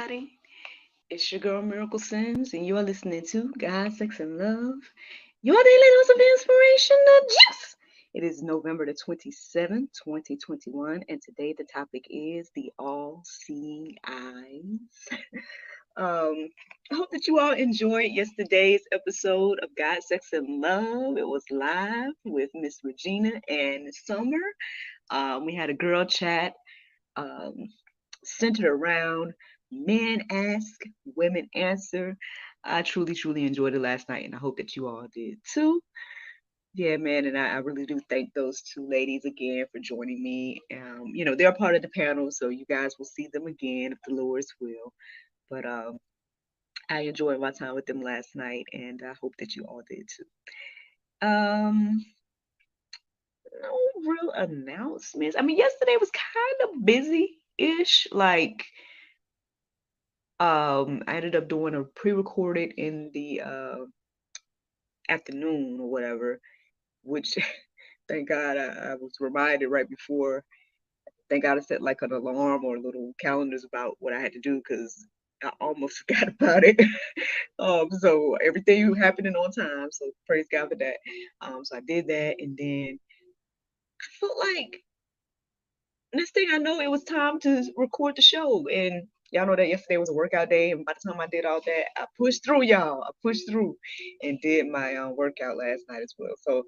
everybody. It's your girl Miracle Sims, and you're listening to God, Sex, and Love, your daily dose of inspiration, the juice. It is November the 27th, 2021, and today the topic is the all seeing eyes. I hope that you all enjoyed yesterday's episode of God, Sex, and Love. It was live with Miss Regina and Summer. We had a girl chat. Um, Centered around men ask, women answer. I truly, truly enjoyed it last night, and I hope that you all did too. Yeah, man, and I really do thank those two ladies again for joining me. They're part of the panel, so you guys will see them again if the Lord's will. But I enjoyed my time with them last night, and I hope that you all did too. Um, no real announcements. I mean, yesterday was kind of busy-ish, like I ended up doing a pre-recorded in the afternoon or whatever, which thank God I was reminded right before. Thank God I set like an alarm or little calendars about what I had to do because I almost forgot about it. So everything happening on time. So praise God for that. So I did that, and then I felt like next thing I know, it was time to record the show. And y'all know that yesterday was a workout day. And by the time I did all that, I pushed through, y'all. I pushed through and did my workout last night as well. So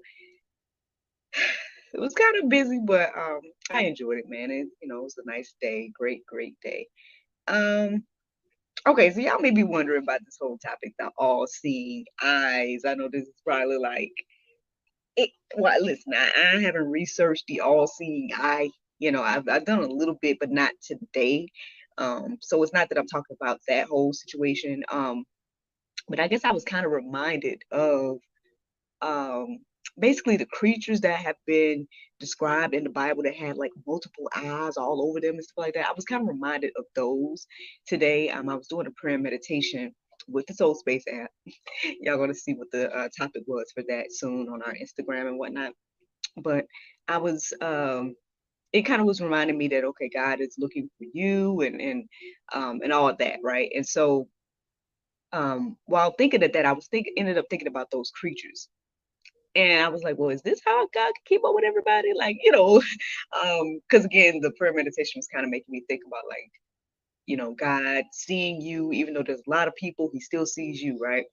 it was kind of busy, but I enjoyed it, man. It was a nice day. Great, great day. Um, okay, so y'all may be wondering about this whole topic, the all seeing eyes. I know this is probably like it. Well, listen, I haven't researched the all seeing eye. I've done a little bit, but not today. So it's not that I'm talking about that whole situation. But I guess I was kind of reminded of um basically the creatures that have been described in the Bible that had like multiple eyes all over them and stuff like that. I was kind of reminded of those today. I was doing a prayer meditation with the Soul Space app. Y'all gonna see what the topic was for that soon on our Instagram and whatnot. But I was it kind of was reminding me that okay, God is looking for you and all of that, right? And so while thinking of that, I was thinking ended up thinking about those creatures. And I was like, well, is this how God can keep up with everybody? Like, because again, the prayer meditation was kind of making me think about like, God seeing you, even though there's a lot of people, he still sees you, right?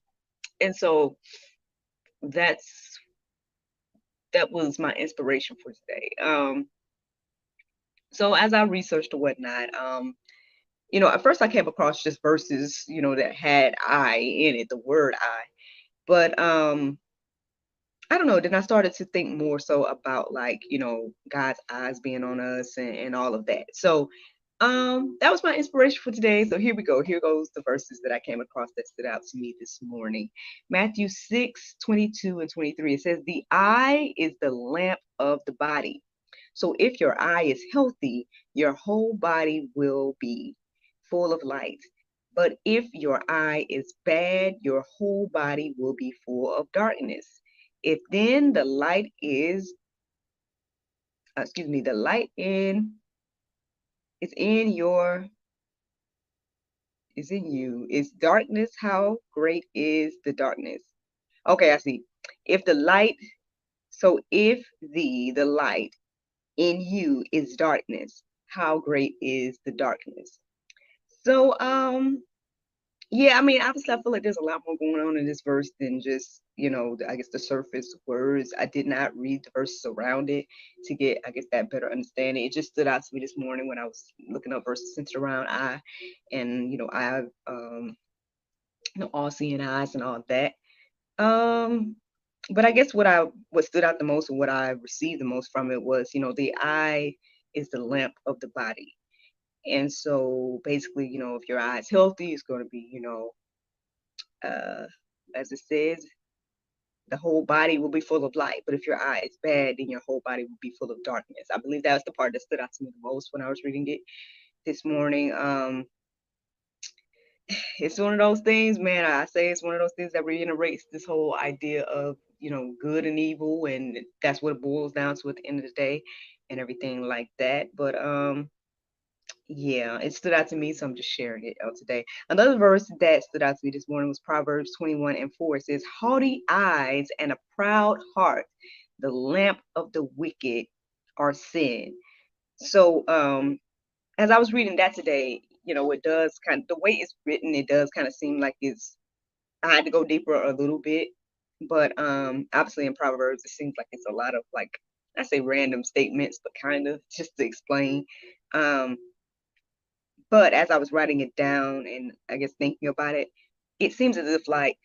And so that's that was my inspiration for today. So as I researched or whatnot, at first I came across just verses, that had I in it, the word I. But I don't know, then I started to think more so about like, God's eyes being on us and all of that. So that was my inspiration for today. So here we go. Here goes the verses that I came across that stood out to me this morning. Matthew 6:22 and 23. It says, the eye is the lamp of the body. So if your eye is healthy, your whole body will be full of light. But if your eye is bad, your whole body will be full of darkness. If then the light is, the light is in your is in you. Is darkness, how great is the darkness? Okay, I see. If the light, so if the light in you is darkness, how great is the darkness? So yeah, I mean, obviously, I feel like there's a lot more going on in this verse than just, I guess the surface words. I did not read the verses around it to get, I guess, that better understanding. It just stood out to me this morning when I was looking up verses centered around I, and I, all seeing eyes and all of that. Um, but I guess what stood out the most and what I received the most from it was, the eye is the lamp of the body. And so basically, if your eye is healthy, it's going to be, uh, as it says, the whole body will be full of light. But if your eye is bad, then your whole body will be full of darkness. I believe that was the part that stood out to me the most when I was reading it this morning. It's one of those things, man. I say it's one of those things that reiterates this whole idea of, good and evil, and that's what it boils down to at the end of the day and everything like that. But Yeah, it stood out to me, so I'm just sharing it out today. Another verse that stood out to me this morning was Proverbs 21:4. It says, "Haughty eyes and a proud heart, the lamp of the wicked are sin." So, as I was reading that today, it does kind of, the way it's written, it does kind of seem like I had to go deeper a little bit, but obviously in Proverbs, it seems like it's a lot of like, I say random statements, but kind of just to explain. Um, but as I was writing it down and I guess thinking about it, it seems as if like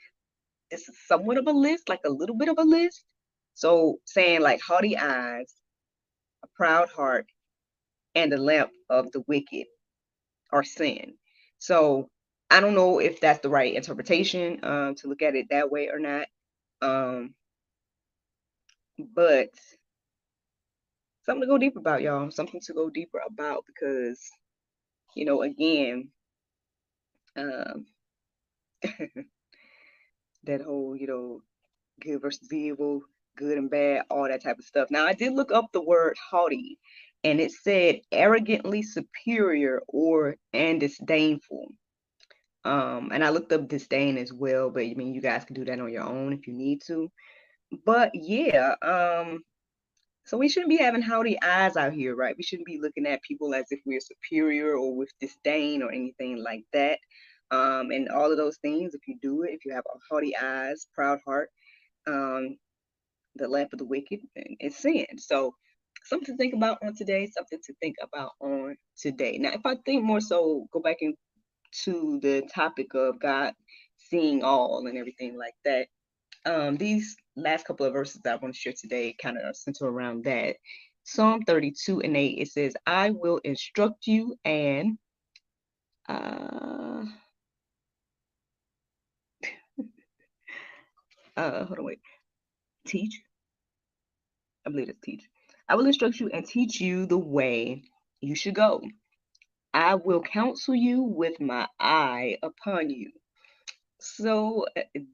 this is somewhat of a list, like a little bit of a list. So saying like haughty eyes, a proud heart, and the lamp of the wicked are sin. So I don't know if that's the right interpretation to look at it that way or not. Um, but something to go deeper about, y'all. Something to go deeper about because, again, um, that whole, good versus evil, good and bad, all that type of stuff. Now, I did look up the word haughty, and it said arrogantly superior or and disdainful. And I looked up disdain as well, but I mean, you guys can do that on your own if you need to. But yeah, so we shouldn't be having howdy eyes out here, right? We shouldn't be looking at people as if we're superior or with disdain or anything like that. And all of those things, if you do it, if you have a haughty eyes, proud heart, um, the lamp of the wicked, it's sin. So something to think about on today, something to think about on today. Now, if I think more so, go back into the topic of God seeing all and everything like that. These last couple of verses that I want to share today kind of center around that. Psalm 32:8, it says, "I will instruct you and uh hold on, wait, teach. I believe it's teach. I will instruct you and teach you the way you should go. I will counsel you with my eye upon you." So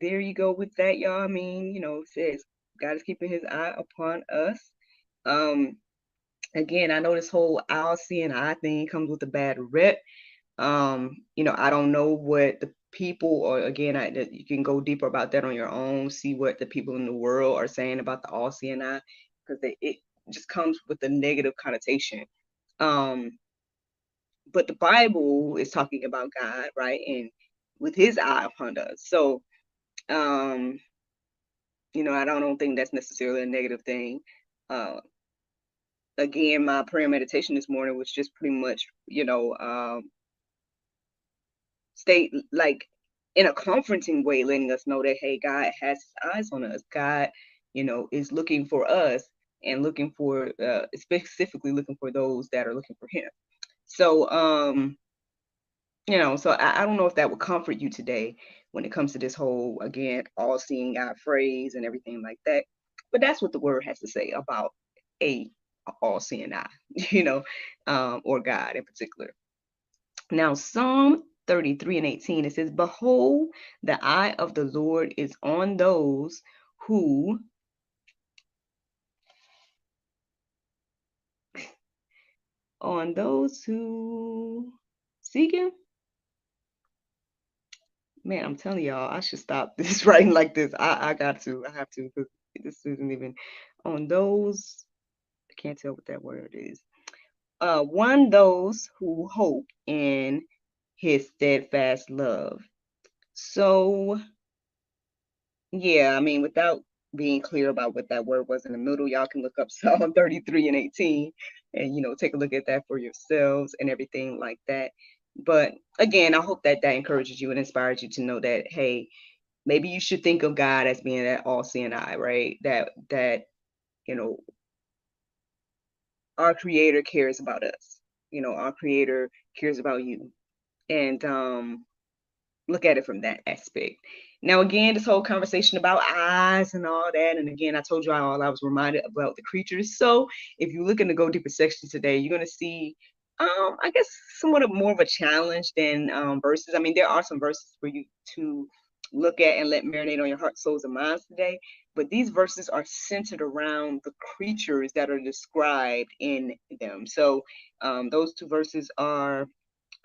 there you go with that, y'all. I mean, it says God is keeping his eye upon us. Um, Again, I know this whole all seeing eye thing comes with a bad rep. I don't know what the people, or again, you can go deeper about that on your own, see what the people in the world are saying about the all seeing eye, because it just comes with a negative connotation. Um, but the Bible is talking about God, right? And with his eye upon us. So, um, I don't think that's necessarily a negative thing. Uh, Again, my prayer and meditation this morning was just pretty much, state like in a comforting way, letting us know that, hey, God has his eyes on us. God, is looking for us and looking for, specifically looking for those that are looking for him. So, so I don't know if that would comfort you today when it comes to this whole, again, all seeing eye phrase and everything like that. But that's what the word has to say about a all seeing eye, or God in particular. Now, Psalm 33:18, it says, "Behold, the eye of the Lord is who, on those who seek him." Man, I'm telling y'all, I should stop this writing like this. I have to, because this isn't even on those. I can't tell what that word is. Those who hope in his steadfast love. So, yeah, I mean, without being clear about what that word was in the middle, y'all can look up Psalm 33:18 and, take a look at that for yourselves and everything like that. But again, I hope that that encourages you and inspires you to know that, hey, maybe you should think of God as being that all-seeing eye, right? That you know our Creator cares about us. Our Creator cares about you, and look at it from that aspect. Now, again, this whole conversation about eyes and all that, and again, I told you all I was reminded about the creatures. So, if you look in the Go Deeper section today, you're gonna see, I guess, somewhat of more of a challenge than verses. I mean, there are some verses for you to look at and let marinate on your heart, souls, and minds today. But these verses are centered around the creatures that are described in them. So those two verses are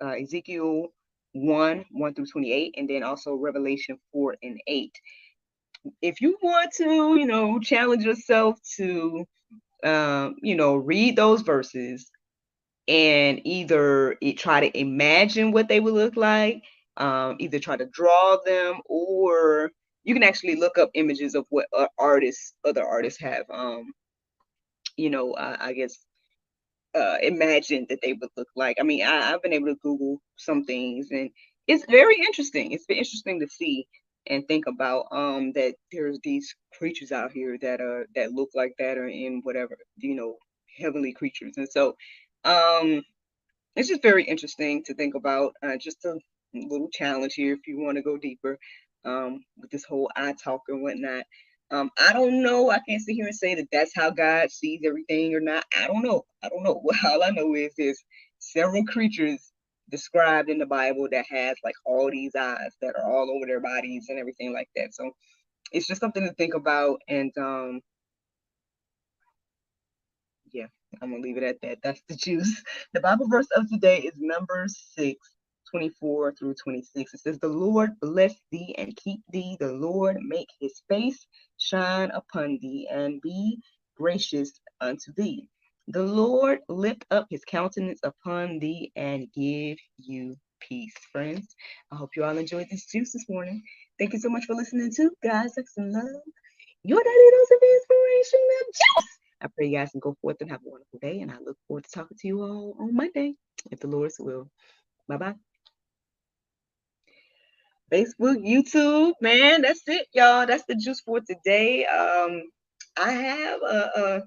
Ezekiel 1 through 28, and then also Revelation 4 and 8. If you want to, challenge yourself to, read those verses and either try to imagine what they would look like, either try to draw them, or you can actually look up images of what other artists have, I guess, imagined that they would look like. I mean, I've been able to Google some things, and it's very interesting. It's been interesting to see and think about that there's these creatures out here that look like that, or in whatever, heavenly creatures. And so it's just very interesting to think about. Just a little challenge here if you want to go deeper with this whole eye talk and whatnot. I don't know. I can't sit here and say that that's how God sees everything or not. I don't know. I don't know. All I know is there's several creatures described in the Bible that has like all these eyes that are all over their bodies and everything like that. So it's just something to think about. And yeah, I'm gonna leave it at that. That's the juice. The Bible verse of today is Numbers 6:24 through 26. It says, "The Lord bless thee and keep thee. The Lord make his face shine upon thee and be gracious unto thee. The Lord lift up his countenance upon thee and give you peace." Friends, I hope you all enjoyed this juice this morning. Thank you so much for listening to Guys, Sex, and Love, your daily dose of inspiration and juice. I pray you guys can go forth and have a wonderful day, and I look forward to talking to you all on Monday, if the Lord's will. Bye-bye. Facebook, YouTube, man, that's it, y'all. That's the juice for today. I have a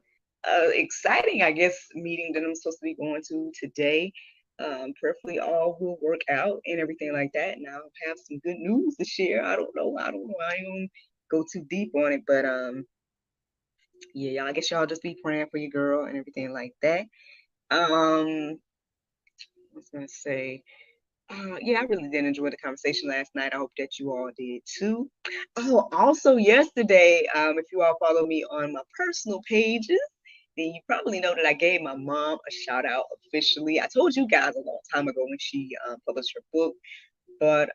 exciting, I guess, meeting that I'm supposed to be going to today. Prayerfully all will work out and everything like that. And I'll have some good news to share. I don't know. I ain't gonna go too deep on it, but yeah, y'all, I guess y'all just be praying for your girl and everything like that. I was gonna say, yeah, I really did enjoy the conversation last night. I hope that you all did too. Oh, also yesterday, if you all follow me on my personal pages, then you probably know that I gave my mom a shout out officially. I told you guys a long time ago when she published her book, but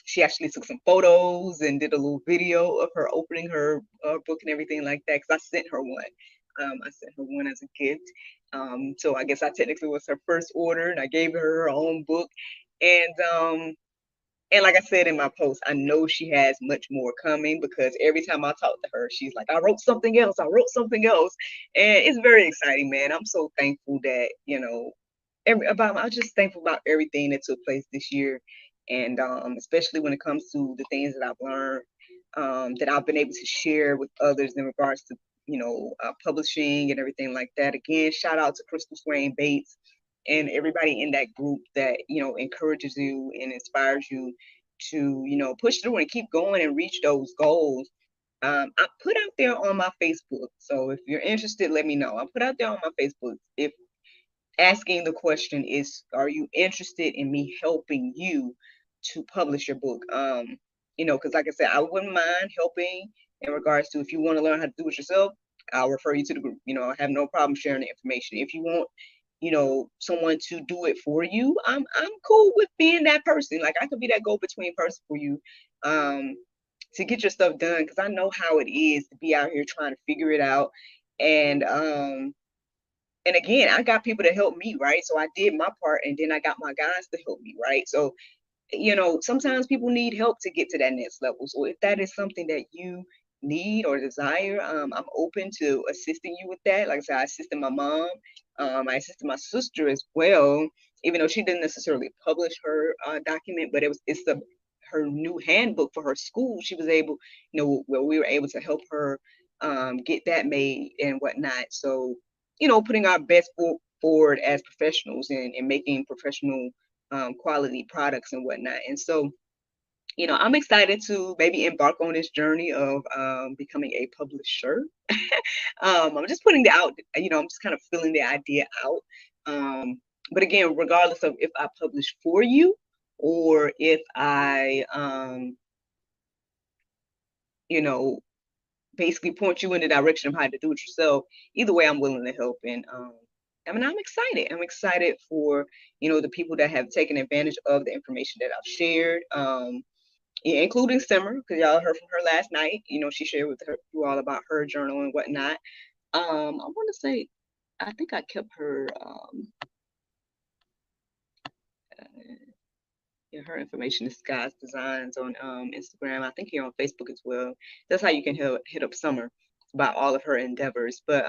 she actually took some photos and did a little video of her opening her book and everything like that, because I sent her one. I sent her one as a gift. So I guess I technically was her first order, and I gave her her own book. And like I said in my post, I know she has much more coming, because every time I talk to her, she's like, I wrote something else. I wrote something else. And it's very exciting, man. I'm so thankful that, I'm just thankful about everything that took place this year. And especially when it comes to the things that I've learned, that I've been able to share with others in regards to, publishing and everything like that. Again, shout out to Crystal Swain Bates and everybody in that group that, encourages you and inspires you to, push through and keep going and reach those goals. I put out there on my Facebook. So if you're interested, let me know. I put out there on my Facebook, if asking the question is, are you interested in me helping you to publish your book? Because like I said, I wouldn't mind helping in regards to, if you want to learn how to do it yourself, I'll refer you to the group. I have no problem sharing the information. If you want, someone to do it for you, I'm cool with being that person. Like, I could be that go-between person for you, to get your stuff done, because I know how it is to be out here trying to figure it out. And again, I got people to help me, right? So I did my part, and then I got my guys to help me, right? So, sometimes people need help to get to that next level. So if that is something that you need or desire, I'm open to assisting you with that. Like I said, I assisted my mom. I assisted my sister as well, even though she didn't necessarily publish her document, but it's her new handbook for her school. She was able, where we were able to help her get that made and whatnot. So, putting our best foot forward as professionals, and making professional quality products and whatnot. And so, I'm excited to maybe embark on this journey of becoming a publisher. I'm just putting it out, I'm just kind of filling the idea out. But again, regardless of if I publish for you, or if I you know, basically point you in the direction of how to do it yourself. Either way, I'm willing to help. And I mean, I'm excited. I'm excited for, the people that have taken advantage of the information that I've shared. Yeah, including Simmer, because y'all heard from her last night. She shared with you all about her journal and whatnot. I want to say, I think I kept her, yeah, her information is Sky's Designs on Instagram. I think here on Facebook as well. That's how you can hit up Summer about all of her endeavors. But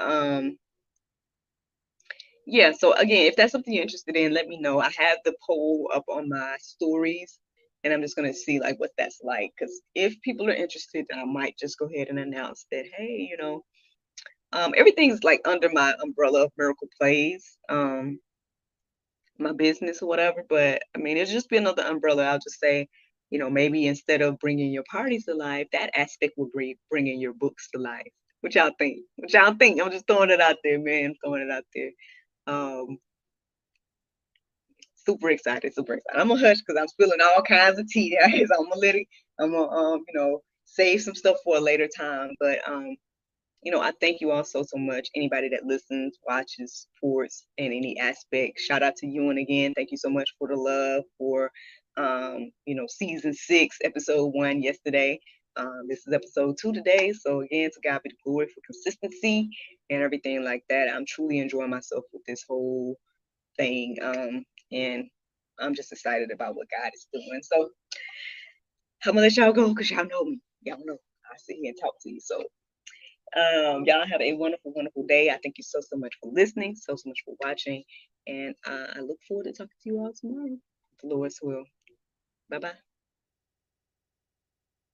yeah, so again, if that's something you're interested in, let me know. I have the poll up on my stories, and I'm just gonna see like what that's like. Because if people are interested, I might just go ahead and announce that, hey, everything's like under my umbrella of Miracle Plays, my business or whatever. But I mean, it'll just be another umbrella. I'll just say, maybe instead of bringing your parties to life, that aspect will bring bringing your books to life. What y'all think? What y'all think? I'm just throwing it out there, man. Throwing it out there. Um, Super excited, super excited. I'm gonna hush because I'm spilling all kinds of tea, guys. I'm gonna let it. I'm gonna save some stuff for a later time. But I thank you all so much. Anybody that listens, watches, supports in any aspect. Shout out to you, and again, thank you so much for the love for season 6, episode 1 yesterday. This is episode 2 today. So again, to God be the glory for consistency and everything like that. I'm truly enjoying myself with this whole thing. And I'm just excited about what God is doing. So I'm gonna let y'all go because y'all know me. Y'all know I sit here and talk to you. So y'all have a wonderful, wonderful day. I thank you so much for listening, so much for watching, and I look forward to talking to you all tomorrow. The Lord's will. Bye bye.